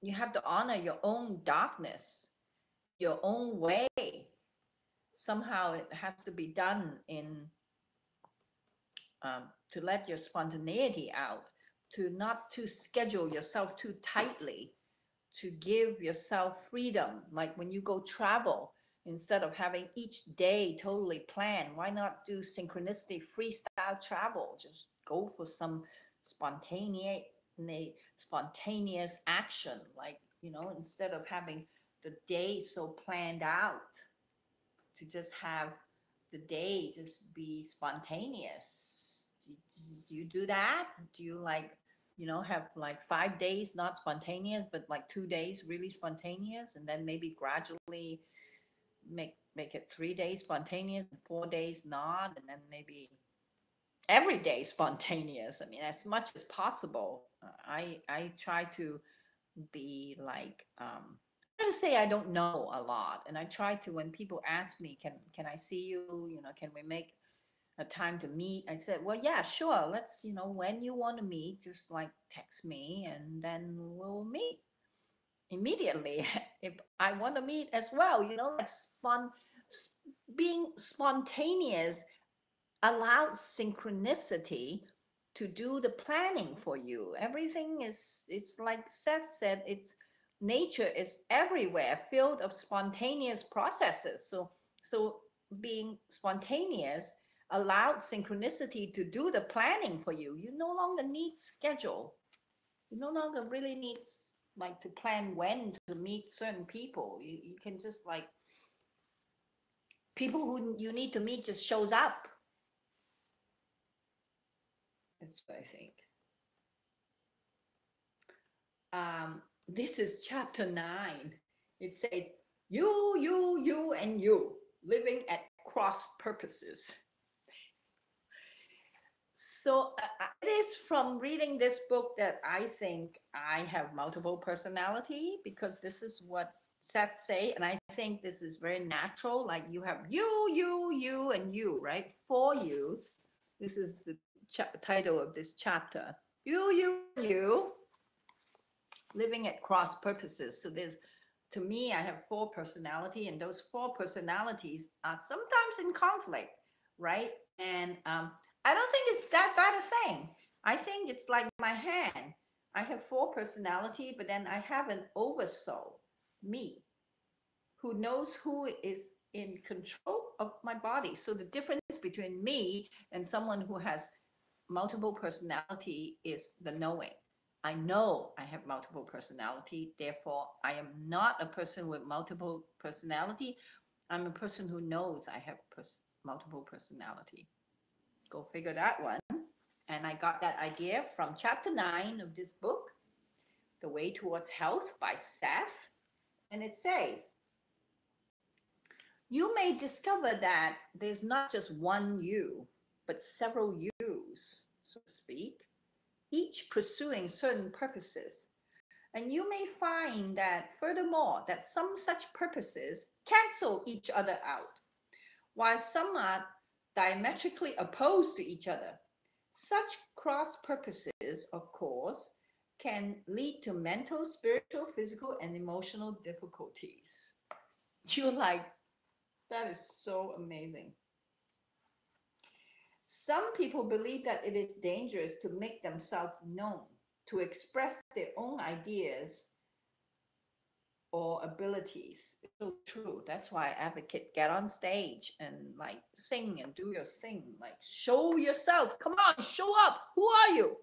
you have to honor your own darkness, your own way. Somehow it has to be done in to let your spontaneity out, to not to schedule yourself too tightly, to give yourself freedom. Like when you go travel, instead of having each day totally planned, why not do synchronicity freestyle travel? Just go for some spontaneous spontaneous action. Like, instead of having the day so planned out, to just have the day just be spontaneous. Do you do that? Do you like, have like 5 days not spontaneous, but like 2 days really spontaneous, and then maybe gradually make it 3 days spontaneous and 4 days not, and then maybe every day spontaneous. I mean, as much as possible. I try to be like try to say I don't know a lot, and I try to, when people ask me, can I see you, can we make a time to meet, I said, well, yeah, sure, let's, when you want to meet, just like text me and then we'll meet immediately. If I want to meet as well, like being spontaneous allows synchronicity to do the planning for you. Everything is, it's like Seth said, it's nature is everywhere, filled of spontaneous processes. So being spontaneous allowed synchronicity to do the planning for you. You no longer need schedule. You no longer really need like to plan when to meet certain people. You can just like, people who you need to meet just shows up. That's what I think. This is chapter 9. It says, you, and you, living at cross purposes. So it is from reading this book that I think I have multiple personality, because this is what Seth say, and I think this is very natural. Like you have you, and you, right? 4 yous. This is the title of this chapter. You, living at cross purposes. So there's, to me, I have 4 personality, and those 4 personalities are sometimes in conflict, right? And I don't think it's that bad a thing. I think it's like my hand. I have 4 personality, but then I have an oversoul, me, who knows who is in control of my body. So the difference between me and someone who has multiple personality is the knowing. I know I have multiple personality, therefore I am not a person with multiple personality. I'm a person who knows I have multiple personality. Go figure that one. And I got that idea from chapter 9 of this book, The Way Towards Health by Seth. And it says, you may discover that there's not just one you, but several yous, so to speak, each pursuing certain purposes. And you may find that, furthermore, that some such purposes cancel each other out, while some are diametrically opposed to each other. Such cross purposes, of course, can lead to mental, spiritual, physical, and emotional difficulties. You're like, that is so amazing. Some people believe that it is dangerous to make themselves known. to express their own ideas or abilities. It's so true. That's why I advocate get on stage and like sing and do your thing. Like show yourself. Come on, show up. Who are you?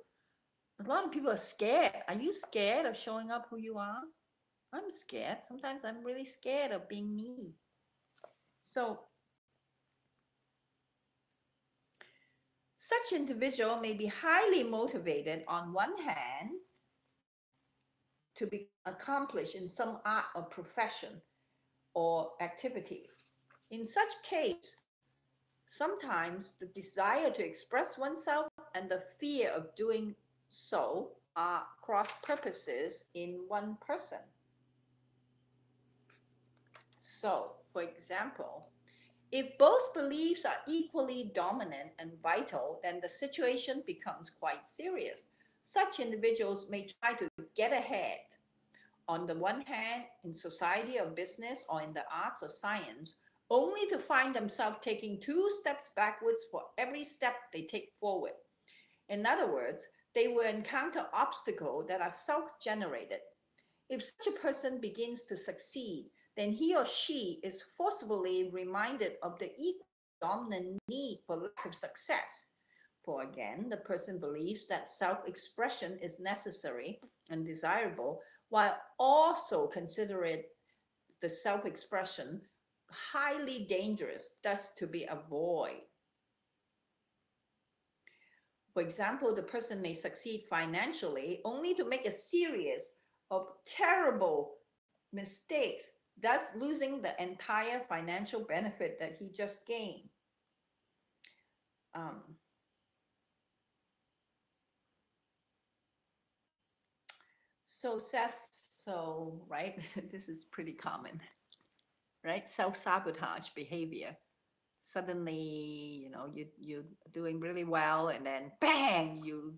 A lot of people are scared. Are you scared of showing up who you are? I'm scared. Sometimes I'm really scared of being me. So such individual may be highly motivated on one hand to be accomplished in some art or profession or activity. In such case, sometimes the desire to express oneself and the fear of doing so are cross purposes in one person. So, for example, if both beliefs are equally dominant and vital, then the situation becomes quite serious. Such individuals may try to get ahead. On the one hand, in society or business or in the arts or science, only to find themselves taking 2 steps backwards for every step they take forward. In other words, they will encounter obstacles that are self-generated. If such a person begins to succeed, then he or she is forcibly reminded of the equal dominant need for lack of success. For again, the person believes that self-expression is necessary and desirable, while also considering the self-expression highly dangerous, thus to be avoided. For example, the person may succeed financially only to make a series of terrible mistakes, thus losing the entire financial benefit that he just gained. So Seth, right, this is pretty common, right? Self-sabotage behavior. Suddenly, you're doing really well, and then bang, you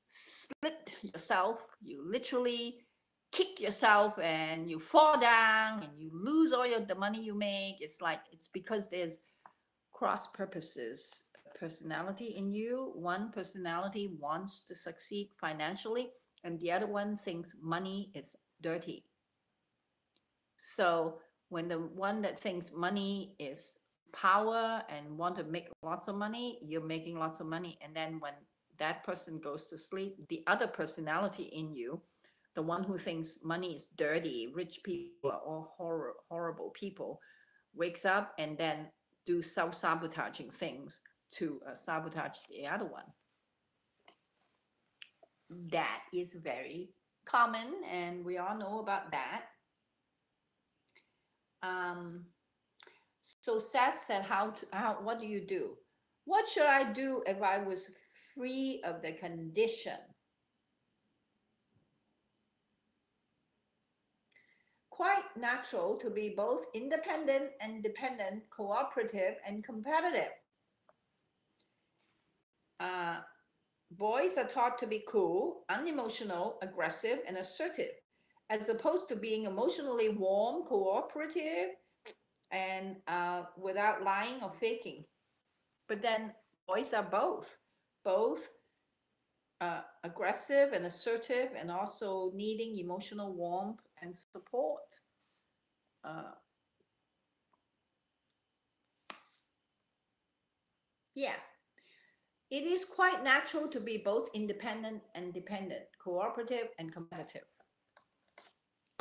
split yourself, you literally kick yourself and you fall down and you lose all the money you make. It's because there's cross purposes personality in you. One personality wants to succeed financially and the other one thinks money is dirty. So when the one that thinks money is power and want to make lots of money, you're making lots of money. And then when that person goes to sleep, the other personality in you, the one who thinks money is dirty, rich people are all horrible people, wakes up and then do self-sabotaging things to sabotage the other one. That is very common, and we all know about that. So Seth said, what do you do? What should I do if I was free of the condition? Quite natural to be both independent and dependent, cooperative and competitive. Boys are taught to be cool, unemotional, aggressive, and assertive, as opposed to being emotionally warm, cooperative, and without lying or faking. But then boys are both aggressive and assertive, and also needing emotional warmth and support. Yeah, it is quite natural to be both independent and dependent, cooperative and competitive.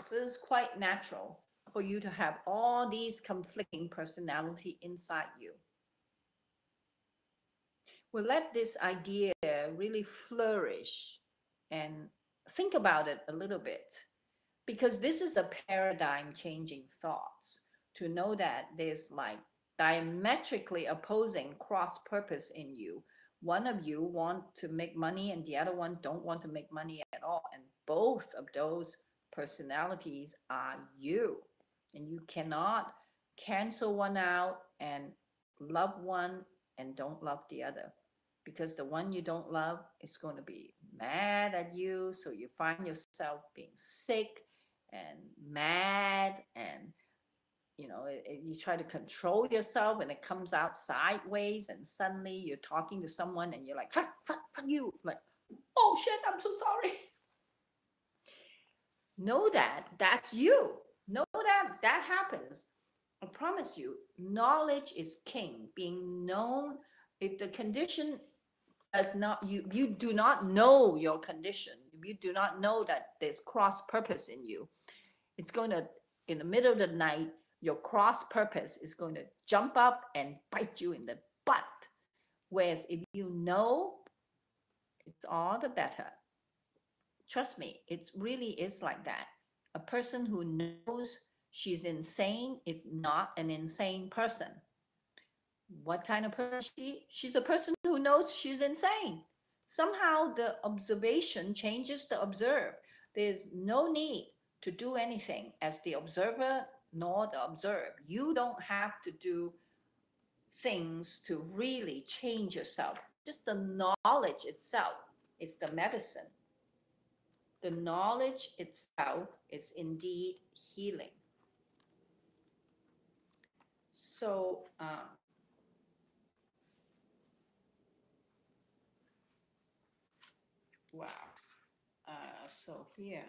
So it's quite natural for you to have all these conflicting personality inside you. We'll let this idea really flourish and think about it a little bit, because this is a paradigm changing thoughts, to know that there's like diametrically opposing cross purpose in you. One of you want to make money and the other one don't want to make money at all, and both of those personalities are you, and you cannot cancel one out and love one and don't love the other, because the one you don't love is going to be mad at you, so you find yourself being sick and mad, and you try to control yourself and it comes out sideways, and suddenly you're talking to someone and you're like fuck you, like Oh shit, I'm so sorry. Know that that's you. Know that that happens. I promise you, knowledge is king. Being known, if the condition does not, you do not know your condition, if you do not know that there's cross purpose in you, it's going to, in the middle of the night, your cross purpose is going to jump up and bite you in the butt. Whereas if you know, it's all the better. Trust me, it really is like that. A person who knows she's insane is not an insane person. What kind of person is she? She's a person who knows she's insane. Somehow the observation changes the observed. There's no need to do anything as the observer nor the observed. You don't have to do things to really change yourself. Just the knowledge itself is the medicine. The knowledge itself is indeed healing. So, wow. So here,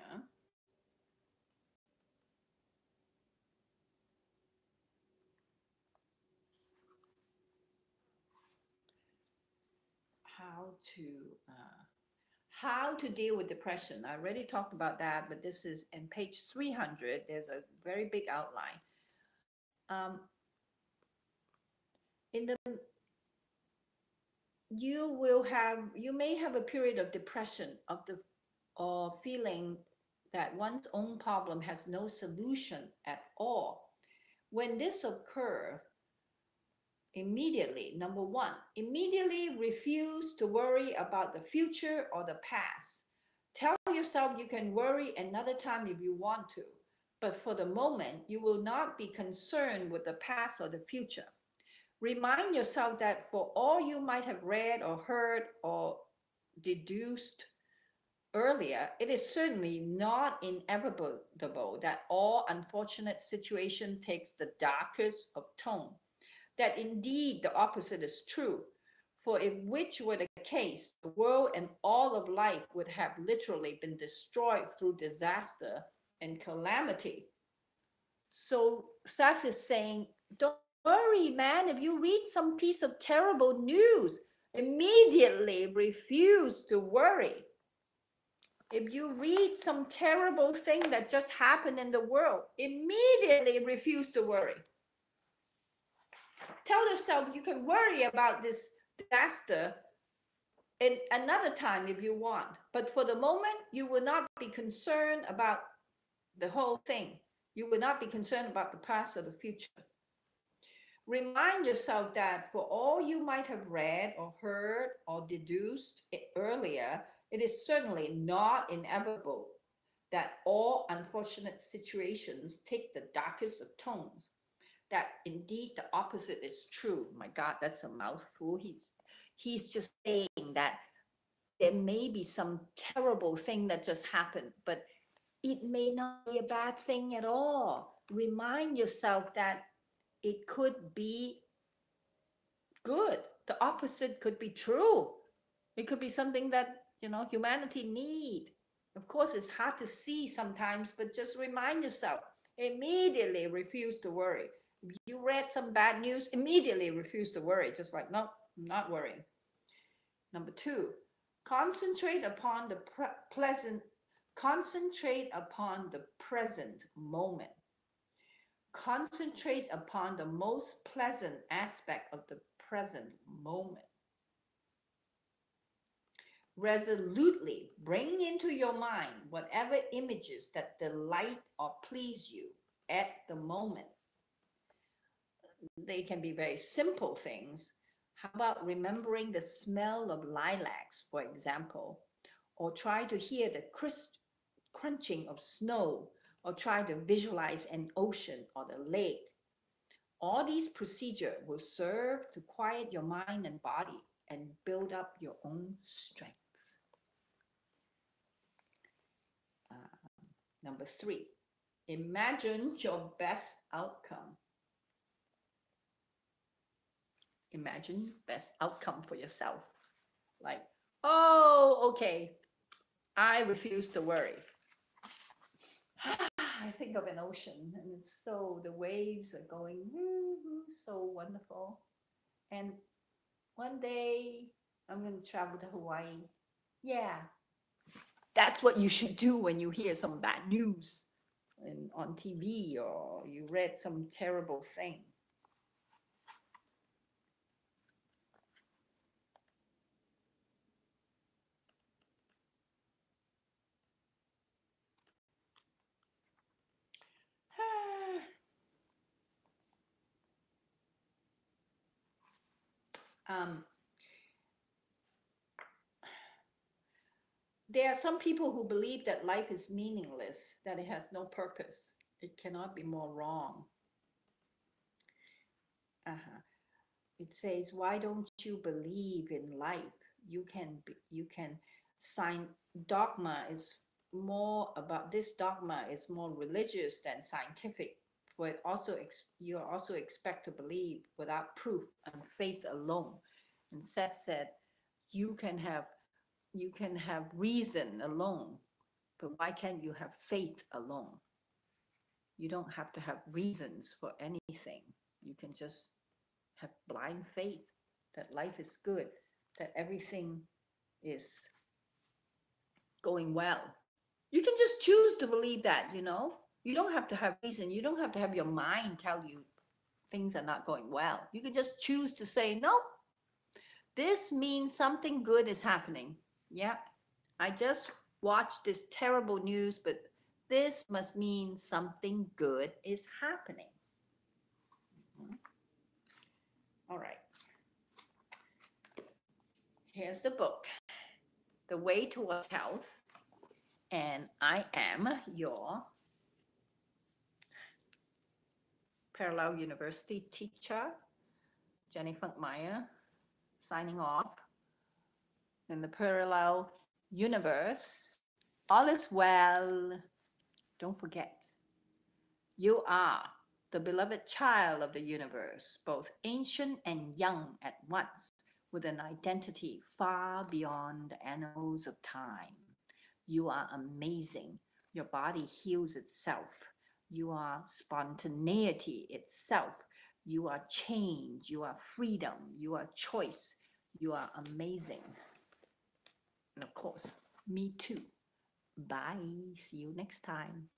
how to uh, how to deal with depression. I already talked about that, but this is in page 300. There's a very big outline. Um, in the you may have a period of depression of the or feeling that one's own problem has no solution at all. When this occurs, immediately, number one, immediately refuse to worry about the future or the past. Tell yourself you can worry another time if you want to, but for the moment, you will not be concerned with the past or the future. Remind yourself that for all you might have read or heard or deduced earlier, it is certainly not inevitable that all unfortunate situation takes the darkest of tone, that indeed the opposite is true. For if which were the case, the world and all of life would have literally been destroyed through disaster and calamity. So Seth is saying, don't worry, man. If you read some piece of terrible news, immediately refuse to worry. If you read some terrible thing that just happened in the world, immediately refuse to worry. Tell yourself you can worry about this disaster in another time if you want. But for the moment, you will not be concerned about the whole thing. You will not be concerned about the past or the future. Remind yourself that for all you might have read or heard or deduced earlier, it is certainly not inevitable that all unfortunate situations take the darkest of tones, that indeed the opposite is true. My God, that's a mouthful. He's just saying that there may be some terrible thing that just happened, but it may not be a bad thing at all. Remind yourself that it could be good. The opposite could be true. It could be something that, humanity need. Of course, it's hard to see sometimes, but just remind yourself, immediately refuse to worry. If you read some bad news, immediately refuse to worry. Just like, no, I'm not worrying. Number two, concentrate upon the concentrate upon the present moment. Concentrate upon the most pleasant aspect of the present moment. Resolutely bring into your mind whatever images that delight or please you at the moment. They can be very simple things. How about remembering the smell of lilacs, for example, or try to hear the crisp crunching of snow, or try to visualize an ocean or the lake. All these procedures will serve to quiet your mind and body and build up your own strength. Number three, imagine your best outcome. Imagine best outcome for yourself. Like, Oh, okay. I refuse to worry. I think of an ocean, and it's so the waves are going woo, woo, so wonderful. And one day I'm going to travel to Hawaii. Yeah, that's what you should do when you hear some bad news on TV or you read some terrible thing. um, there are some people who believe that life is meaningless, that it has no purpose. It cannot be more wrong. Uh-huh. It says, why don't you believe in life? You can sign. Dogma is more about this. Dogma is more religious than scientific, for it also you also expect to believe without proof and faith alone. And Seth said, you can have reason alone, but why can't you have faith alone? You don't have to have reasons for anything. You can just have blind faith that life is good, that everything is going well. You can just choose to believe that, you know. You don't have to have reason. You don't have to have your mind tell you things are not going well. You can just choose to say, no, this means something good is happening. Yeah, I just watched this terrible news, but this must mean something good is happening. All right. Here's the book, The Way Towards Health. And I am your Parallel University teacher, Jenny Funkmeyer, signing off. In the parallel universe, all is well. Don't forget, you are the beloved child of the universe, both ancient and young at once, with an identity far beyond the annals of time. You are amazing. Your body heals itself. You are spontaneity itself. You are change. You are freedom. You are choice. You are amazing. And of course, me too. Bye. See you next time.